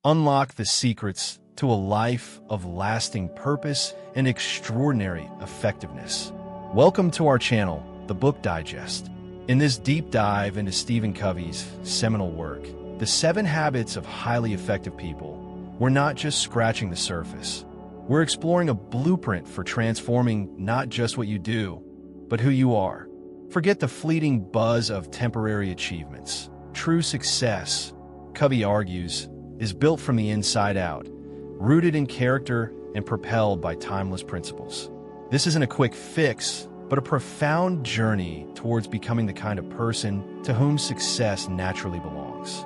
Unlock the secrets to a life of lasting purpose and extraordinary effectiveness. Welcome to our channel, The Book Digest. In this deep dive into Stephen Covey's seminal work, The 7 Habits of Highly Effective People, we're not just scratching the surface. We're exploring a blueprint for transforming not just what you do, but who you are. Forget the fleeting buzz of temporary achievements. True success, Covey argues, is built from the inside out, rooted in character and propelled by timeless principles. This isn't a quick fix, but a profound journey towards becoming the kind of person to whom success naturally belongs.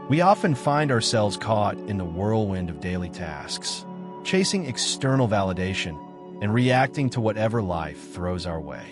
We often find ourselves caught in the whirlwind of daily tasks, chasing external validation and reacting to whatever life throws our way.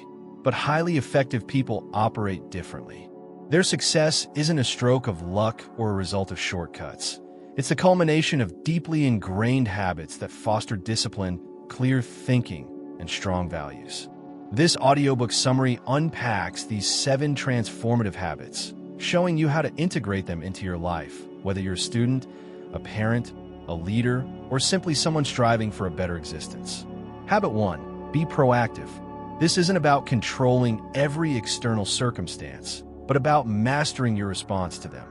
But highly effective people operate differently. Their success isn't a stroke of luck or a result of shortcuts. It's the culmination of deeply ingrained habits that foster discipline, clear thinking, and strong values. This audiobook summary unpacks these 7 transformative habits, showing you how to integrate them into your life, whether you're a student, a parent, a leader, or simply someone striving for a better existence. Habit 1. Be proactive. This isn't about controlling every external circumstance, but about mastering your response to them.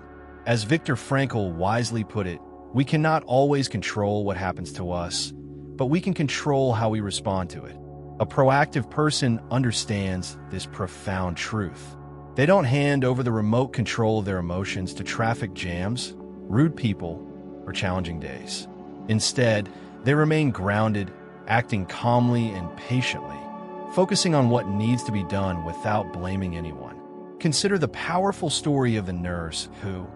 As Viktor Frankl wisely put it, we cannot always control what happens to us, but we can control how we respond to it. A proactive person understands this profound truth. They don't hand over the remote control of their emotions to traffic jams, rude people, or challenging days. Instead, they remain grounded, acting calmly and patiently, focusing on what needs to be done without blaming anyone. Consider the powerful story of the nurse who,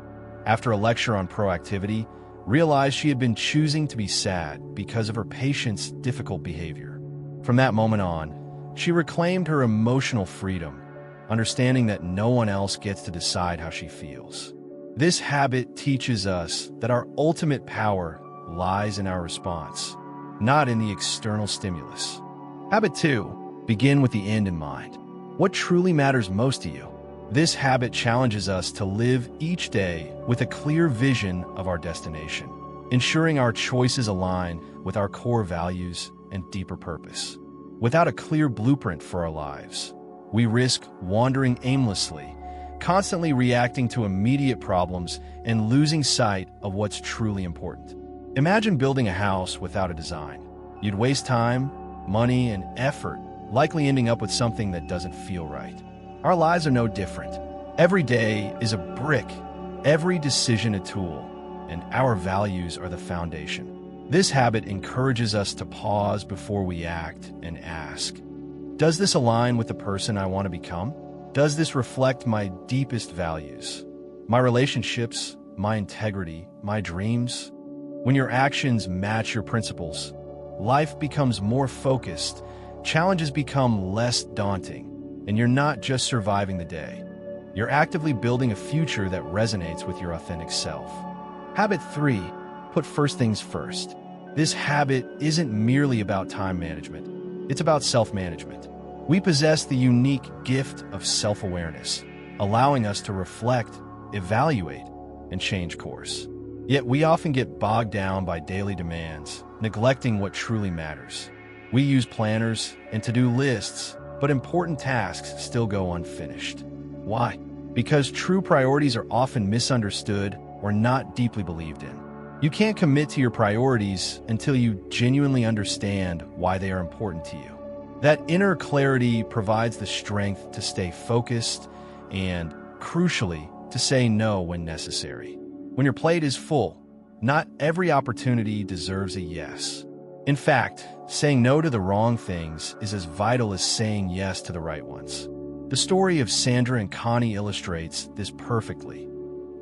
after a lecture on proactivity, realized she had been choosing to be sad because of her patient's difficult behavior. From that moment on, she reclaimed her emotional freedom, understanding that no one else gets to decide how she feels. This habit teaches us that our ultimate power lies in our response, not in the external stimulus. Habit 2. Begin with the end in mind. What truly matters most to you? This habit challenges us to live each day with a clear vision of our destination, ensuring our choices align with our core values and deeper purpose. Without a clear blueprint for our lives, we risk wandering aimlessly, constantly reacting to immediate problems and losing sight of what's truly important. Imagine building a house without a design. You'd waste time, money, and effort, likely ending up with something that doesn't feel right. Our lives are no different. Every day is a brick, every decision a tool, and our values are the foundation. This habit encourages us to pause before we act and ask, does this align with the person I want to become? Does this reflect my deepest values, my relationships, my integrity, my dreams? When your actions match your principles, life becomes more focused, challenges become less daunting, and you're not just surviving the day. You're actively building a future that resonates with your authentic self. Habit 3. Put first things first. This habit isn't merely about time management. It's about self-management. We possess the unique gift of self-awareness, allowing us to reflect, evaluate, and change course. Yet we often get bogged down by daily demands, neglecting what truly matters. We use planners and to-do lists, but important tasks still go unfinished. Why? Because true priorities are often misunderstood or not deeply believed in. You can't commit to your priorities until you genuinely understand why they are important to you. That inner clarity provides the strength to stay focused and, crucially, to say no when necessary. When your plate is full, not every opportunity deserves a yes. In fact, saying no to the wrong things is as vital as saying yes to the right ones. The story of Sandra and Connie illustrates this perfectly.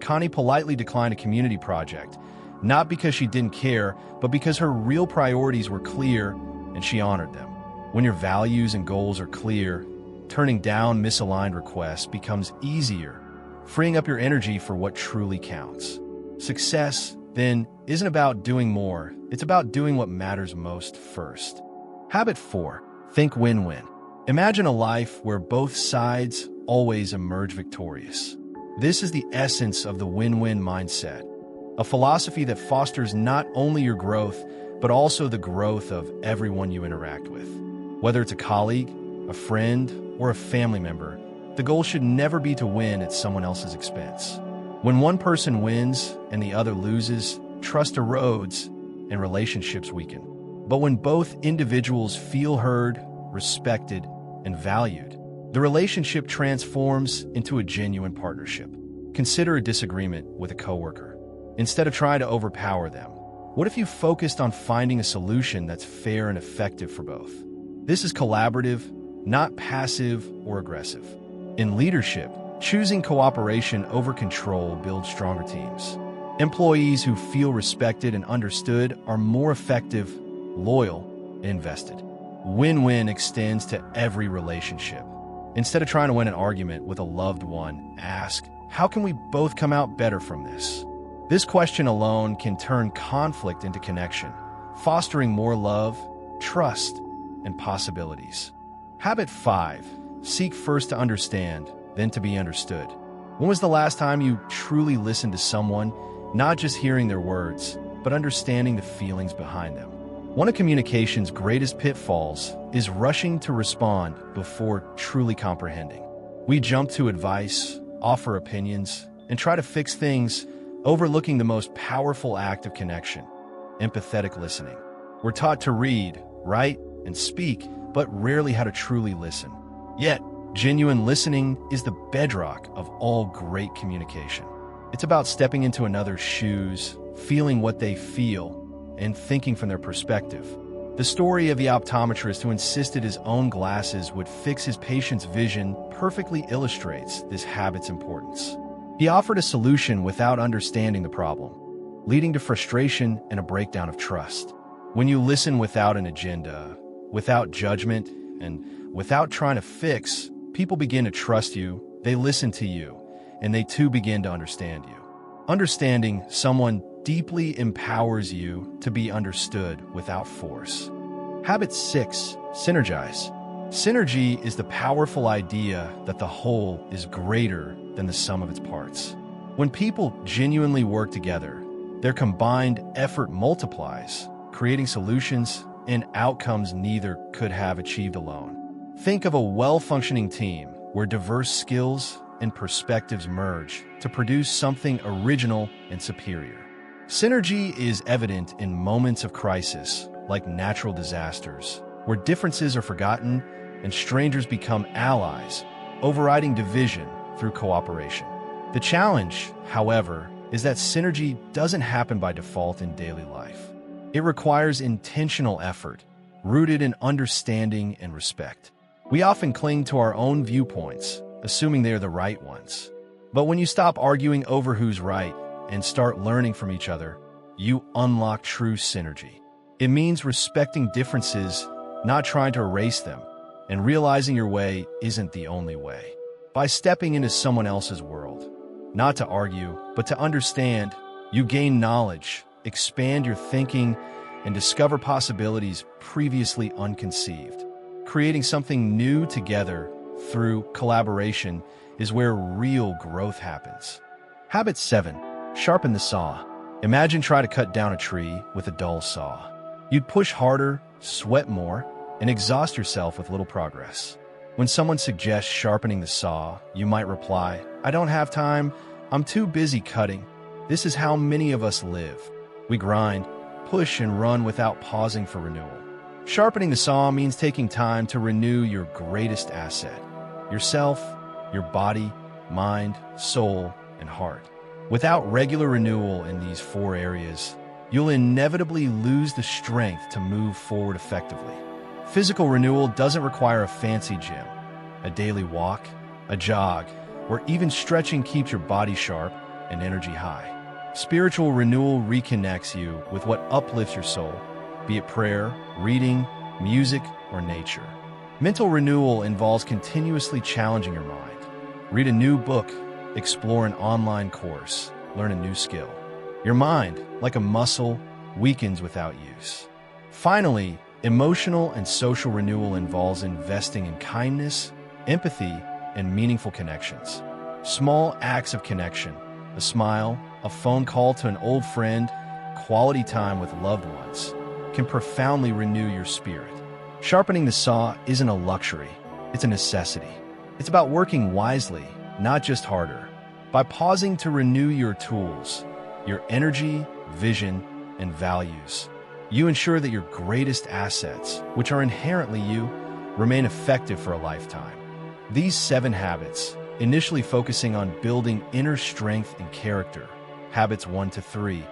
Connie politely declined a community project, not because she didn't care, but because her real priorities were clear and she honored them. When your values and goals are clear, turning down misaligned requests becomes easier, freeing up your energy for what truly counts. Success, then, isn't about doing more, it's about doing what matters most first. Habit 4. Think win-win. Imagine a life where both sides always emerge victorious. This is the essence of the win-win mindset. a philosophy that fosters not only your growth, but also the growth of everyone you interact with. Whether it's a colleague, a friend, or a family member, the goal should never be to win at someone else's expense. When one person wins and the other loses, trust erodes and relationships weaken. But when both individuals feel heard, respected, and valued, the relationship transforms into a genuine partnership. Consider a disagreement with a coworker. Instead of trying to overpower them, what if you focused on finding a solution that's fair and effective for both? This is collaborative, not passive or aggressive. In leadership, choosing cooperation over control builds stronger teams. Employees who feel respected and understood are more effective, loyal, and invested. Win-win extends to every relationship. Instead of trying to win an argument with a loved one, ask, how can we both come out better from this? This question alone can turn conflict into connection, fostering more love, trust, and possibilities. Habit 5. Seek first to understand, then to be understood. When was the last time you truly listened to someone, not just hearing their words, but understanding the feelings behind them? One of communication's greatest pitfalls is rushing to respond before truly comprehending. We jump to advice, offer opinions, and try to fix things, overlooking the most powerful act of connection, empathetic listening. We're taught to read, write, and speak, but rarely how to truly listen. Yet, genuine listening is the bedrock of all great communication. It's about stepping into another's shoes, feeling what they feel, and thinking from their perspective. The story of the optometrist who insisted his own glasses would fix his patient's vision perfectly illustrates this habit's importance. He offered a solution without understanding the problem, leading to frustration and a breakdown of trust. When you listen without an agenda, without judgment, and without trying to fix, people begin to trust you, they listen to you, and they too begin to understand you. Understanding someone deeply empowers you to be understood without force. Habit 6. Synergize. Synergy is the powerful idea that the whole is greater than the sum of its parts. When people genuinely work together, their combined effort multiplies, creating solutions and outcomes neither could have achieved alone. Think of a well-functioning team where diverse skills and perspectives merge to produce something original and superior. Synergy is evident in moments of crisis, like natural disasters, where differences are forgotten and strangers become allies, overriding division through cooperation. The challenge, however, is that synergy doesn't happen by default in daily life. It requires intentional effort, rooted in understanding and respect. We often cling to our own viewpoints, assuming they are the right ones. But when you stop arguing over who's right and start learning from each other, you unlock true synergy. It means respecting differences, not trying to erase them, and realizing your way isn't the only way. By stepping into someone else's world, not to argue, but to understand, you gain knowledge, expand your thinking, and discover possibilities previously unconceived. Creating something new together through collaboration is where real growth happens. Habit 7. Sharpen the saw. Imagine trying to cut down a tree with a dull saw. You'd push harder, sweat more, and exhaust yourself with little progress. When someone suggests sharpening the saw, you might reply, "I don't have time, I'm too busy cutting." This is how many of us live. We grind, push, and run without pausing for renewal. Sharpening the saw means taking time to renew your greatest asset, yourself, your body, mind, soul, and heart. Without regular renewal in these 4 areas, you'll inevitably lose the strength to move forward effectively. Physical renewal doesn't require a fancy gym. A daily walk, a jog, or even stretching keeps your body sharp and energy high. Spiritual renewal reconnects you with what uplifts your soul, be it prayer, reading, music, or nature. Mental renewal involves continuously challenging your mind. Read a new book, explore an online course, learn a new skill. Your mind, like a muscle, weakens without use. Finally, emotional and social renewal involves investing in kindness, empathy, and meaningful connections. Small acts of connection, A smile, a phone call to an old friend, quality time with loved ones can profoundly renew your spirit. Sharpening the saw isn't a luxury, it's a necessity. It's about working wisely, not just harder. By pausing to renew your tools, your energy, vision, and values, you ensure that your greatest assets, which are inherently you, remain effective for a lifetime. These 7 habits, initially focusing on building inner strength and character, habits 1 to 3,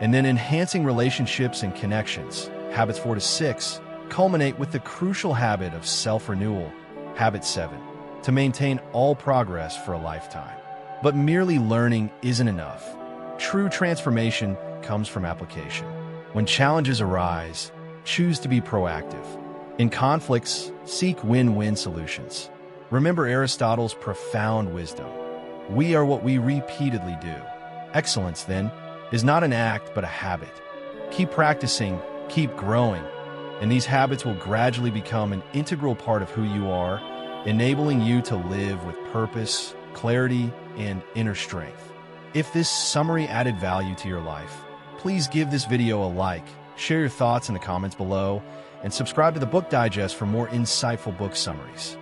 and then enhancing relationships and connections, habits 4 to 6, culminate with the crucial habit of self-renewal, habit 7, to maintain all progress for a lifetime. But merely learning isn't enough. True transformation comes from application. When challenges arise, choose to be proactive. In conflicts, seek win-win solutions. Remember Aristotle's profound wisdom. We are what we repeatedly do. Excellence, then, is not an act but a habit. Keep practicing, keep growing, and these habits will gradually become an integral part of who you are, enabling you to live with purpose, clarity, and inner strength. If this summary added value to your life, please give this video a like, share your thoughts in the comments below, and subscribe to the Book Digest for more insightful book summaries.